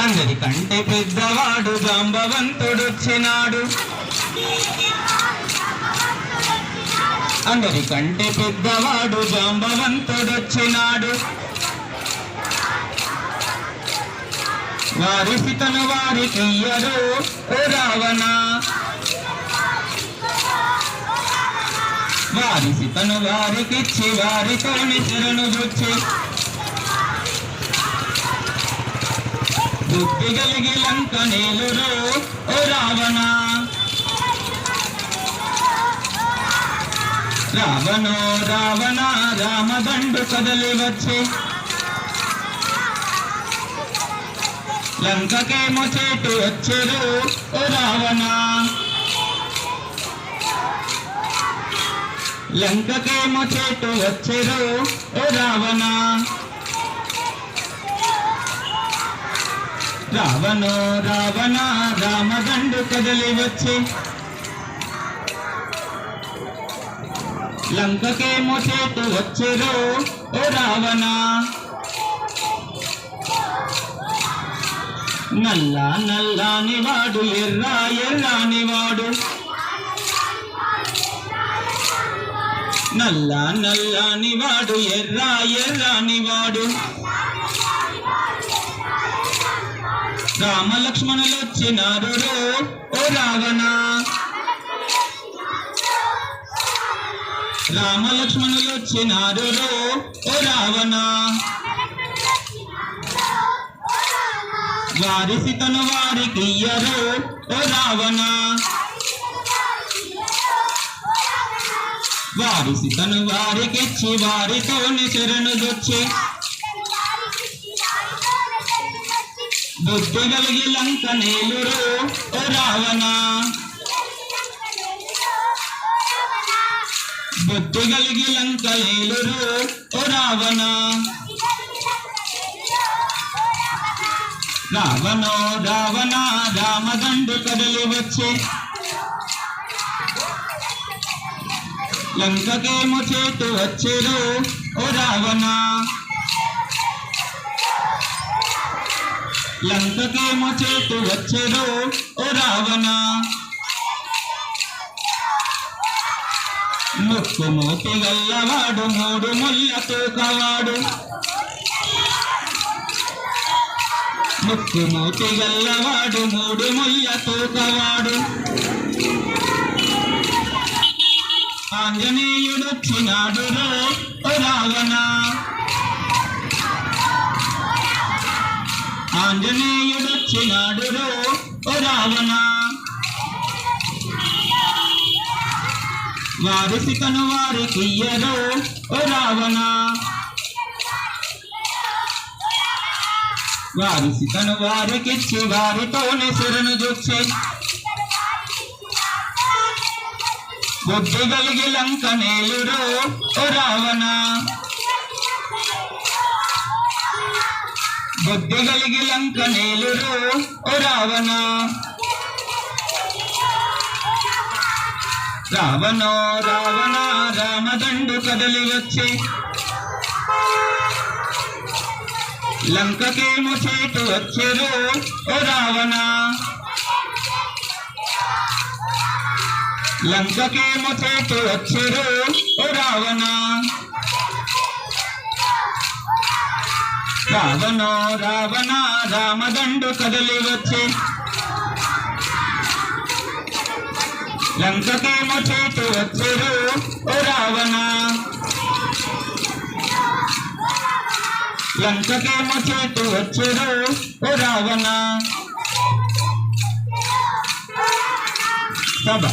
అందరికంటే పెద్దవాడు జాంబవంతుడొచ్చినాడు. అందరికంటే పెద్దవాడు జాంబవంతుడొచ్చినాడు. వారిసితను వారికియ్యరు ఓ రావణ, వారిసితను వారికిచ్చి వారితోని శరణు జొచ్చి బుద్ధి కలిగి లంక నేలురు ఓ రావణ. రావణో రావణ రామదండు కదలి వచ్చి లంకకేమో చేటు వచ్చెరు ఓ రావణ. లంకకేమో చేటు వచ్చెరు ఓ రావణ. రావణో రావణ రామదండు కదలి వచ్చి లంకకేమో చేటు వచ్చెరు ఓ రావణ. నల్ల నల్లాని వాడు ఎర్ర ఎర్రాని వాడు, నల్ల నల్లాని వాడు ఎర్ర ఎర్రాని వాడు. రామ లక్ష్మణులు వచ్చినారు ఓ రావణ. రామ లక్ష్మణులు వచ్చినారు ఓ రావణ. వారిసితను వారికియ్యరు ఓ రావణ. వారిసితను వారికిచ్చి వారితోని శరణు జొచ్చి బుద్ధి కలిగి లంక నేలురు ఓ రావణ. బుద్ధి కలిగి లంక నేలురు ఓ రావణ. రావణో రావణ రామదండు కదలి వచ్చి లంకకేమో చేటు వచ్చెరు ఓ రావణ. లంకకేమో చేటు వచ్చెరు ఓ రావణ. ముక్కు మూతి గల్లవాడు మూడు ముళ్ళ తూకవాడు, ముక్కు మూతి గల్లవాడు మూడు ముళ్ళ తూకవాడు. ఆంజనేయుడొచ్చినాడు ఓ రావణ. ఆంజనేయుడొచ్చినాడు ఓ రావణ. వారిసితను వారికియ్యరు ఓ రావణ. వారిసితను వారికిచ్చి వారితోని శరణు జొచ్చి బుద్ధి కలిగి లంక నేలురు ఓ రావణ. బుద్ధి కలిగి లంక నేలురు ఓ రావణ. రావణో రావణ రామదండు కదలి వచ్చి లంకకేమో చేటు వచ్చెరు ఓ రావణ. లంకకేమో చేటు వచ్చెరు ఓ రావణ. రావణో రావణ రామదండు కదలి వచ్చి లంకకేమో చేటు వచ్చెరు ఓ రావణ. లంకకేమో చేటు వచ్చెరు ఓ రావణ. సభ